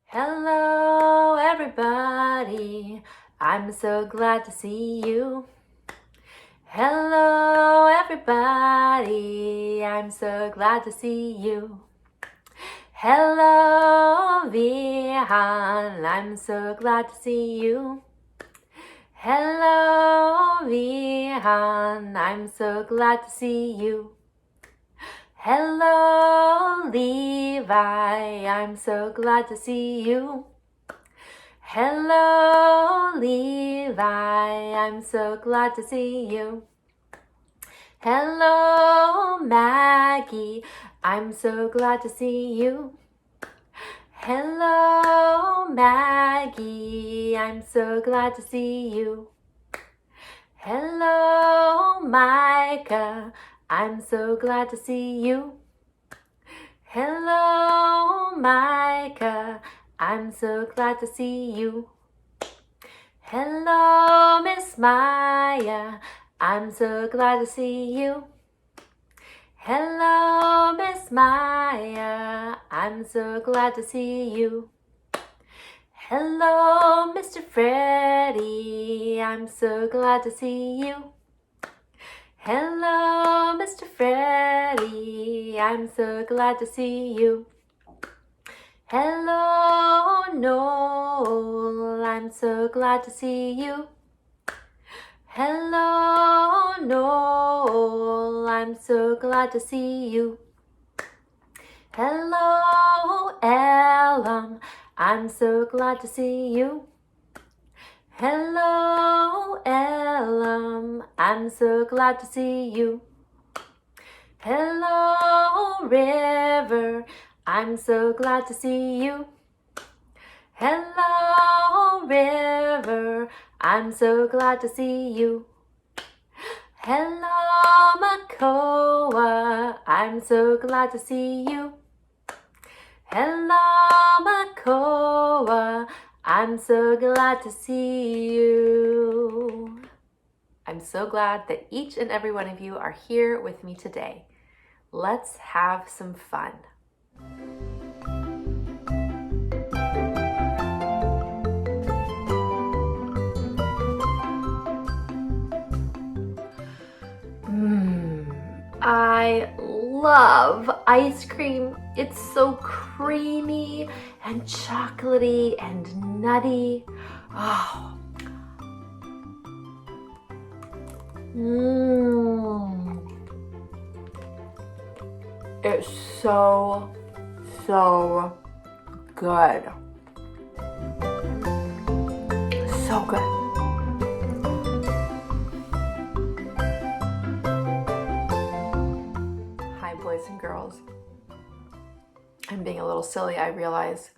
Hello, everybody. I'm so glad to see you. Hello, everybody. I'm so glad to see you. Hello, Vihan. I'm so glad to see you. Hello, Vihan. I'm so glad to see you. Hello, Levi. I'm so glad to see you. Hello, Levi. I'm so glad to see you. Hello, Maggie. I'm so glad to see you. Hello, Maggie. I'm so glad to see you. Hello, Micah. I'm so glad to see you. Hello, Micah. I'm so glad to see you. Hello, Miss Maya. I'm so glad to see you. Hello, Miss Maya. I'm so glad to see you. Hello, Mr. Freddie. I'm so glad to see you. Hello, Mr. Freddie. I'm so glad to see you. Hello, Noel. I'm so glad to see you. Hello, Noel. I'm so glad to see you. Hello, Elam. I'm so glad to see you. Hello, Elam. I'm so glad to see you. Hello, River. I'm so glad to see you. Hello, River. I'm so glad to see you. Hello, Makoa. I'm so glad to see you. Hello, Makoa. I'm so glad to see you. I'm so glad that each and every one of you are here with me today. Let's have some fun. I love ice cream. It's so creamy and chocolatey and nutty. Oh. It's so good. So good. Hi, boys and girls. I'm being a little silly, I realize.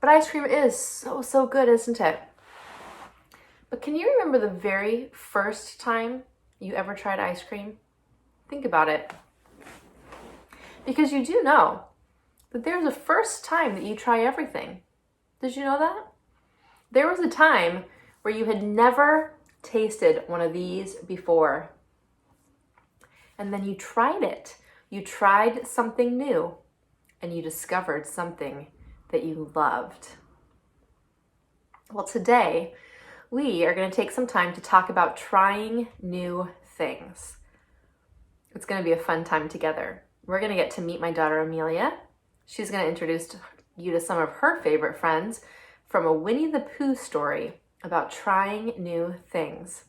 But ice cream is so good, isn't it? But can you remember the very first time you ever tried ice cream? Think about it. Because you do know that there's a first time that you try everything. Did you know that? There was a time where you had never tasted one of these before. And then you tried it. You tried something new and you discovered something that you loved. Well, today we are going to take some time to talk about trying new things. It's going to be a fun time together. We're going to get to meet my daughter, Amelia. She's going to introduce you to some of her favorite friends from a Winnie the Pooh story about trying new things.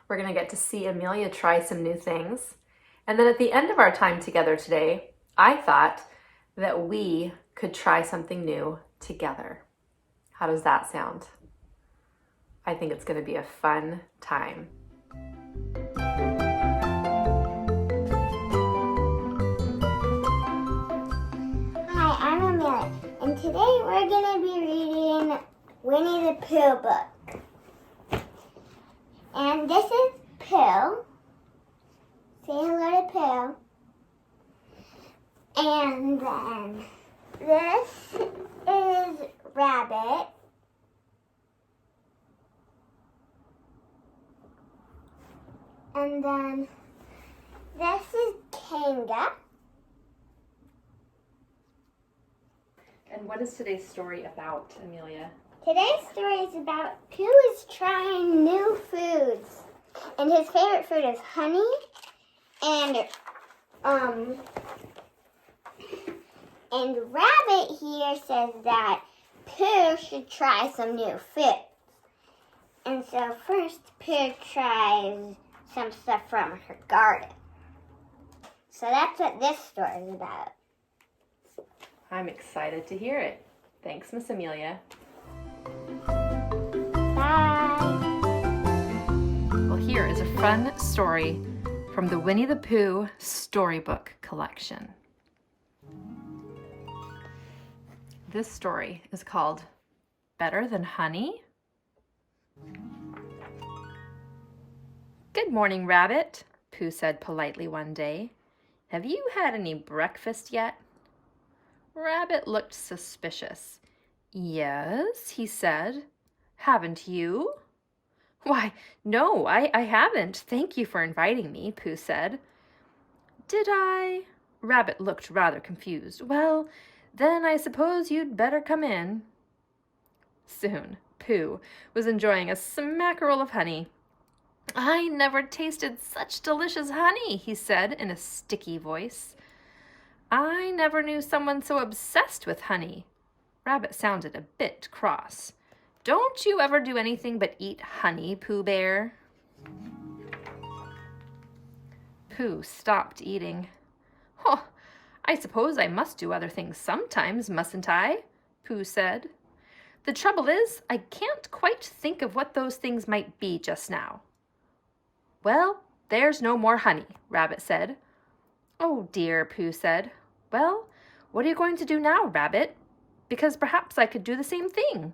We're going to get to see Amelia try some new things. And then at the end of our time together today, I thought that we could try something new together. How does that sound? I think it's going to be a fun time. I'm Amelia, and today we're going to be reading Winnie the Pooh book. And this is Pooh. Say hello to Pooh. And then this is Rabbit. And then this is Kanga. And what is today's story about, Amelia? Today's story is about Pooh is trying new foods. And his favorite food is honey. And Rabbit here says that Pooh should try some new foods. And so first Pooh tries some stuff from her garden. So that's what this story is about. I'm excited to hear it. Thanks, Miss Amelia. Bye. Well, here is a fun story from the Winnie the Pooh storybook collection. This story is called Better Than Honey. Good morning, Rabbit, Pooh said politely one day. Have you had any breakfast yet? Rabbit looked suspicious. Yes, he said. Haven't you? Why, no, I haven't. Thank you for inviting me, Pooh said. Did I? Rabbit looked rather confused. Well, then I suppose you'd better come in. Soon, Pooh was enjoying a smackerel of honey. I never tasted such delicious honey, he said in a sticky voice. I never knew someone so obsessed with honey. Rabbit sounded a bit cross. Don't you ever do anything but eat honey, Pooh Bear? Pooh stopped eating. Oh, I suppose I must do other things sometimes, mustn't I? Pooh said. The trouble is, I can't quite think of what those things might be just now. Well, there's no more honey, Rabbit said. Oh dear, Pooh said. Well, what are you going to do now, Rabbit? Because perhaps I could do the same thing.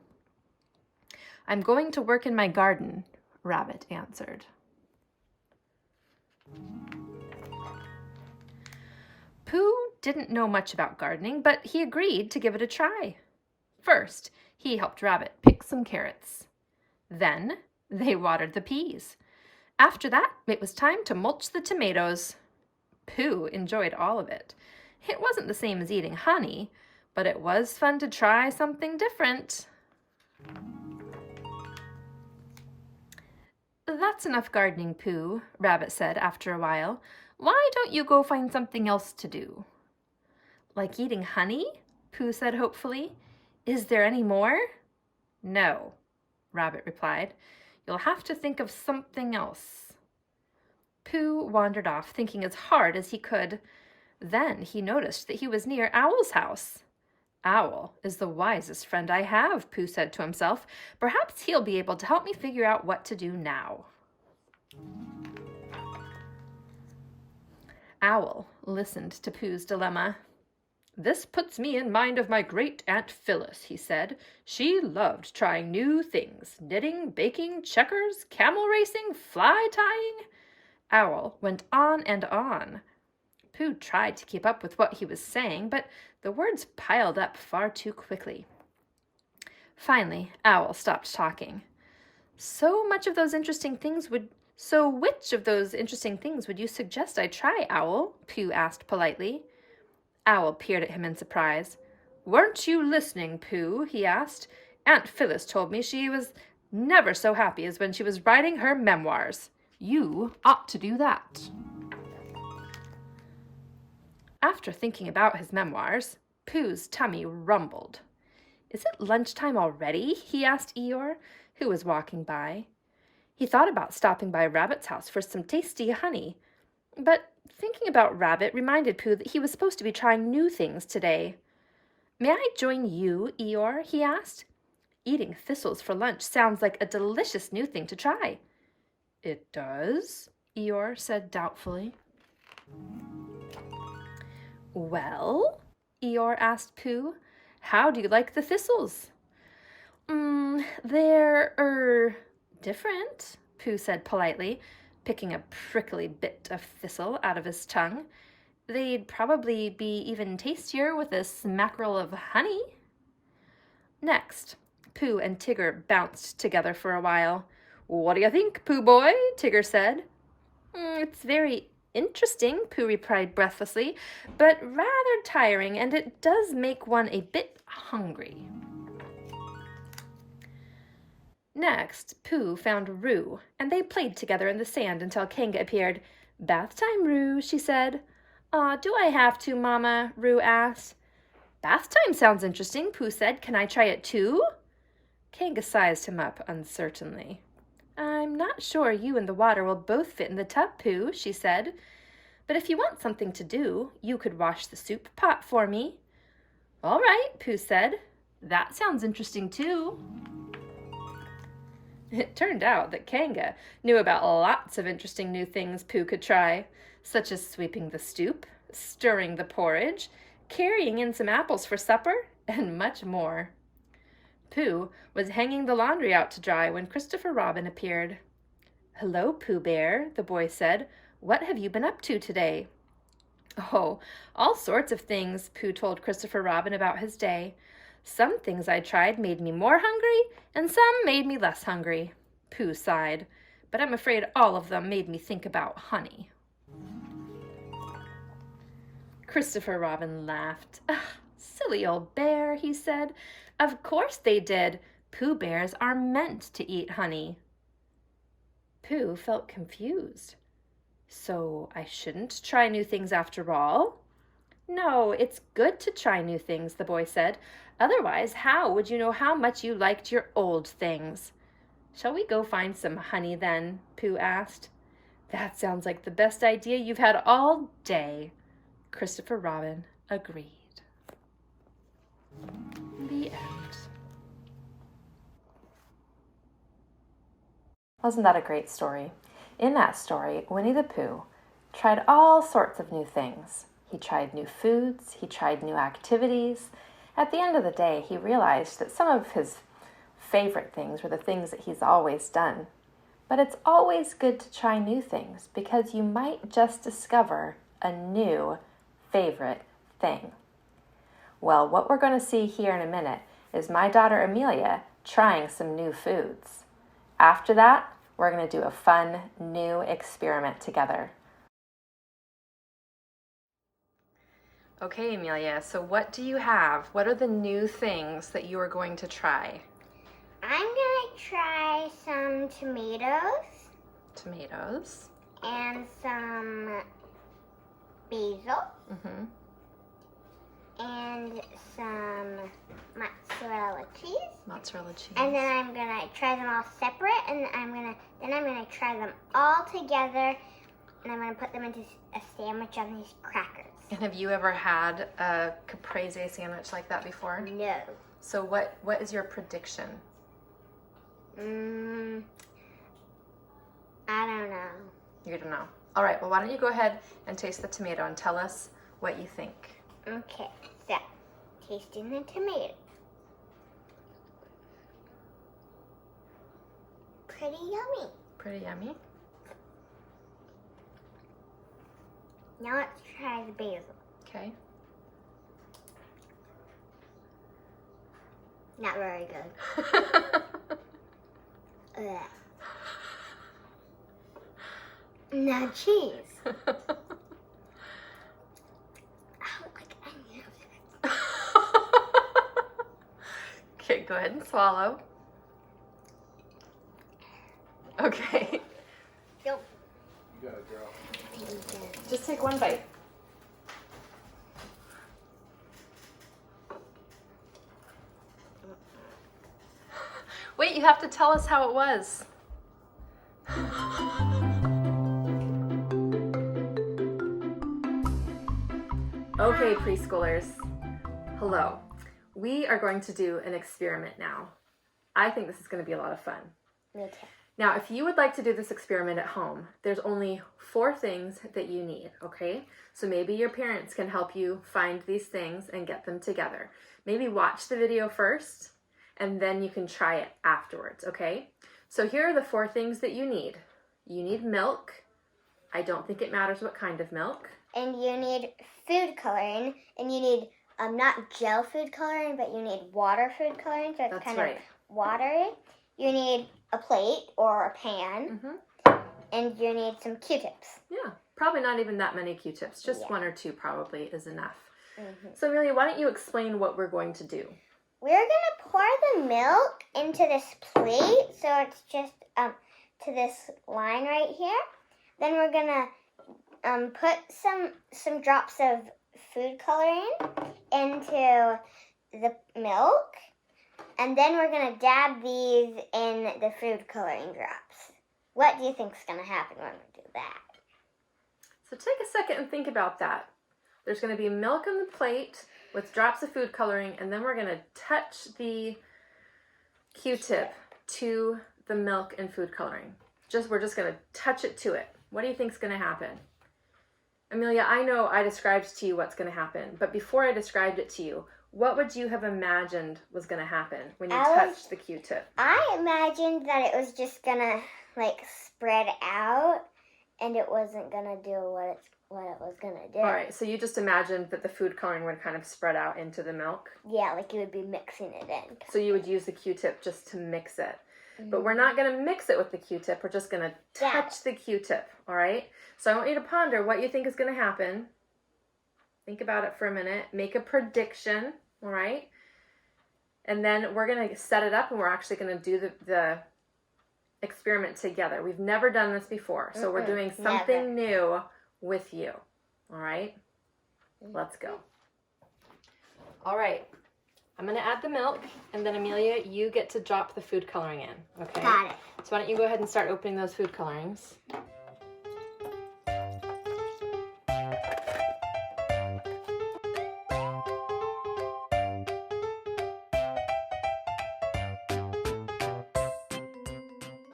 I'm going to work in my garden, Rabbit answered. Pooh didn't know much about gardening, but he agreed to give it a try. First, he helped Rabbit pick some carrots. Then, they watered the peas. After that, it was time to mulch the tomatoes. Pooh enjoyed all of it. It wasn't the same as eating honey, but it was fun to try something different. That's enough gardening, Pooh, Rabbit said after a while. Why don't you go find something else to do? Like eating honey? Pooh said hopefully. Is there any more? No, Rabbit replied. You'll have to think of something else. Pooh wandered off, thinking as hard as he could. Then he noticed that he was near Owl's house. Owl is the wisest friend I have, Pooh said to himself. Perhaps he'll be able to help me figure out what to do now. Owl listened to Pooh's dilemma. This puts me in mind of my great Aunt Phyllis, he said. She loved trying new things, knitting, baking, checkers, camel racing, fly tying. Owl went on and on. Pooh tried to keep up with what he was saying, but the words piled up far too quickly. Finally, Owl stopped talking. So which of those interesting things would you suggest I try, Owl? Pooh asked politely. Owl peered at him in surprise. Weren't you listening, Pooh? He asked. Aunt Phyllis told me she was never so happy as when she was writing her memoirs. You ought to do that. After thinking about his memoirs, Pooh's tummy rumbled. Is it lunchtime already? He asked Eeyore, who was walking by. He thought about stopping by Rabbit's house for some tasty honey, but thinking about Rabbit reminded Pooh that he was supposed to be trying new things today. May I join you, Eeyore? He asked. Eating thistles for lunch sounds like a delicious new thing to try. It does, Eeyore said doubtfully. Well, Eeyore asked Pooh, how do you like the thistles? They're, different, Pooh said politely, picking a prickly bit of thistle out of his tongue. They'd probably be even tastier with a smackerel of honey. Next, Pooh and Tigger bounced together for a while. What do you think, Pooh boy? Tigger said. It's very interesting, Pooh replied breathlessly, but rather tiring, and it does make one a bit hungry. Next, Pooh found Roo, and they played together in the sand until Kanga appeared. "Bath time, Roo," she said. "Aw, do I have to, Mama?" Roo asked. "Bath time sounds interesting," Pooh said. "Can I try it too?" Kanga sized him up uncertainly. "I'm not sure you and the water will both fit in the tub, Pooh," she said. "But if you want something to do, you could wash the soup pot for me." "All right," Pooh said. "That sounds interesting too." It turned out that Kanga knew about lots of interesting new things Pooh could try, such as sweeping the stoop, stirring the porridge, carrying in some apples for supper, and much more. Pooh was hanging the laundry out to dry when Christopher Robin appeared. "Hello, Pooh Bear," the boy said. "What have you been up to today?" "Oh, all sorts of things," Pooh told Christopher Robin about his day. "Some things I tried made me more hungry, and some made me less hungry." Pooh sighed, "but I'm afraid all of them made me think about honey." Christopher Robin laughed. "Silly old bear," he said. "Of course they did. Pooh Bears are meant to eat honey." Pooh felt confused. "So I shouldn't try new things after all?" "No, it's good to try new things," the boy said. "Otherwise, how would you know how much you liked your old things?" "Shall we go find some honey then?" Pooh asked. "That sounds like the best idea you've had all day," Christopher Robin agreed. The end. Wasn't that a great story? In that story, Winnie the Pooh tried all sorts of new things. He tried new foods, he tried new activities. At the end of the day, he realized that some of his favorite things were the things that he's always done. But it's always good to try new things because you might just discover a new favorite thing. Well, what we're going to see here in a minute is my daughter Amelia trying some new foods. After that, we're going to do a fun new experiment together. Okay, Amelia, so what do you have? What are the new things that you are going to try? I'm gonna try some tomatoes. Tomatoes. And some basil. Mm-hmm. And some mozzarella cheese. Mozzarella cheese. And then I'm gonna try them all separate, and I'm gonna try them all together, and I'm gonna put them into a sandwich on these crackers. And have you ever had a caprese sandwich like that before? No. So what is your prediction? I don't know. You don't know. All right, well, why don't you go ahead and taste the tomato and tell us what you think. Okay, so tasting the tomato. Pretty yummy. Pretty yummy. Now let's try the basil. Okay. Not very good. Ugh. No cheese. Okay, go ahead and swallow. Okay. Nope. You got it, girl. Just take one bite. Wait, you have to tell us how it was. Okay, preschoolers. Hello. We are going to do an experiment now. I think this is going to be a lot of fun. Me too. Now, if you would like to do this experiment at home, there's only 4 things that you need, okay? So maybe your parents can help you find these things and get them together. Maybe watch the video first, and then you can try it afterwards, okay? So here are the 4 things that you need. You need milk. I don't think it matters what kind of milk. And you need food coloring, and you need not gel food coloring, but you need water food coloring, so it's That's kind right. of watery. You need a plate or a pan, and you need some Q-tips. Yeah, probably not even that many Q-tips. Just Yeah. 1 or 2 probably is enough. So Amelia, why don't you explain what we're going to do? We're gonna pour the milk into this plate, so it's just to this line right here. Then we're gonna put some drops of food coloring into the milk, and then we're gonna dab these in the food coloring drops. What do you think's gonna happen when we do that? So take a second and think about that. There's going to be milk on the plate with drops of food coloring, and then we're going to touch the Q-tip to the milk and food coloring. We're just going to touch it to it. What do you think is going to happen? Amelia, I know I described to you what's going to happen, but before I described it to you, what would you have imagined was going to happen when you touched the Q-tip? I imagined that it was just going to like spread out, and it wasn't going to do what it was going to do. All right, so you just imagined that the food coloring would kind of spread out into the milk? Yeah, like you would be mixing it in. So you would use the Q-tip just to mix it. But we're not going to mix it with the Q-tip. We're just going to touch the Q-tip, all right? So I want you to ponder what you think is going to happen. Think about it for a minute. Make a prediction, all right? And then we're going to set it up, and we're actually going to do the experiment together. We've never done this before, so we're doing something new with you, all right? Let's go. All right. I'm going to add the milk, and then Amelia, you get to drop the food coloring in, okay? Got it. So why don't you go ahead and start opening those food colorings.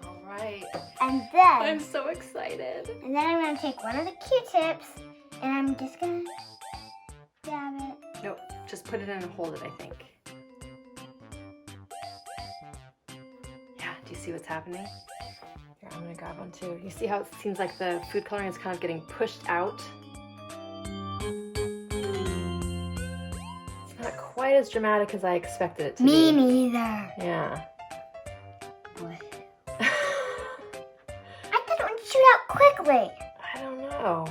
All right. And then I'm so excited. And then I'm going to take one of the Q-tips, and I'm just going to dab it. Nope, just put it in and hold it, I think. Yeah, do you see what's happening? Here, I'm gonna grab one too. You see how it seems like the food coloring is kind of getting pushed out? It's not quite as dramatic as I expected it to be. Me neither. Yeah. What? I thought it would shoot out quickly. I don't know.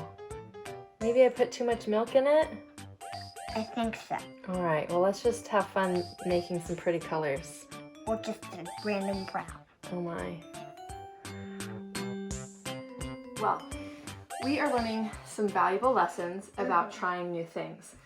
Maybe I put too much milk in it? I think so. All right, well, let's just have fun making some pretty colors. Or just a random brown. Oh my. Well, we are learning some valuable lessons about trying new things.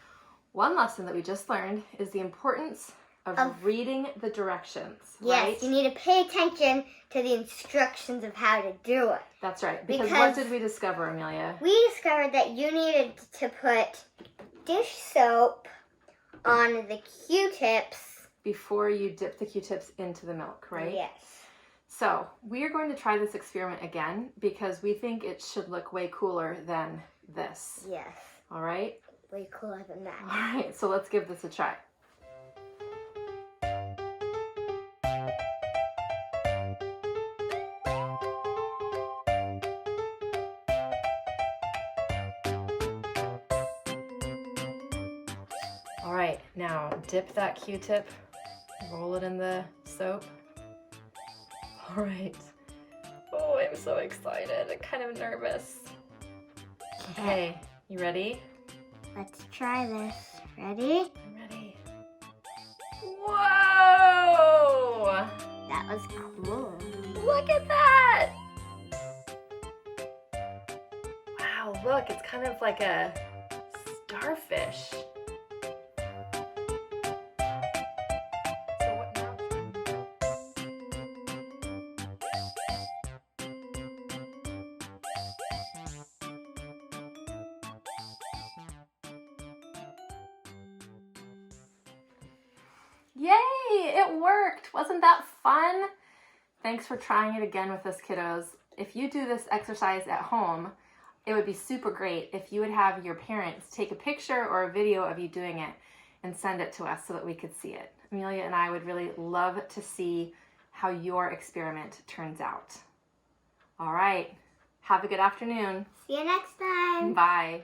One lesson that we just learned is the importance of reading the directions, right? Yes, you need to pay attention to the instructions of how to do it. That's right, because what did we discover, Amelia? We discovered that you needed to put dish soap on the Q-tips. Before you dip the Q-tips into the milk, right? Yes. So we are going to try this experiment again because we think it should look way cooler than this. Yes. All right? Way cooler than that. All right, so let's give this a try. All right, now dip that Q-tip, roll it in the soap. All right. Oh, I'm so excited. I'm kind of nervous. Okay, you ready? Let's try this. Ready? I'm ready. Whoa! That was cool. Look at that! Wow, look, it's kind of like a starfish. So what now? Yay! It worked! Wasn't that fun? Thanks for trying it again with us, kiddos. If you do this exercise at home, it would be super great if you would have your parents take a picture or a video of you doing it and send it to us so that we could see it. Amelia and I would really love to see how your experiment turns out. All right. Have a good afternoon. See you next time. Bye.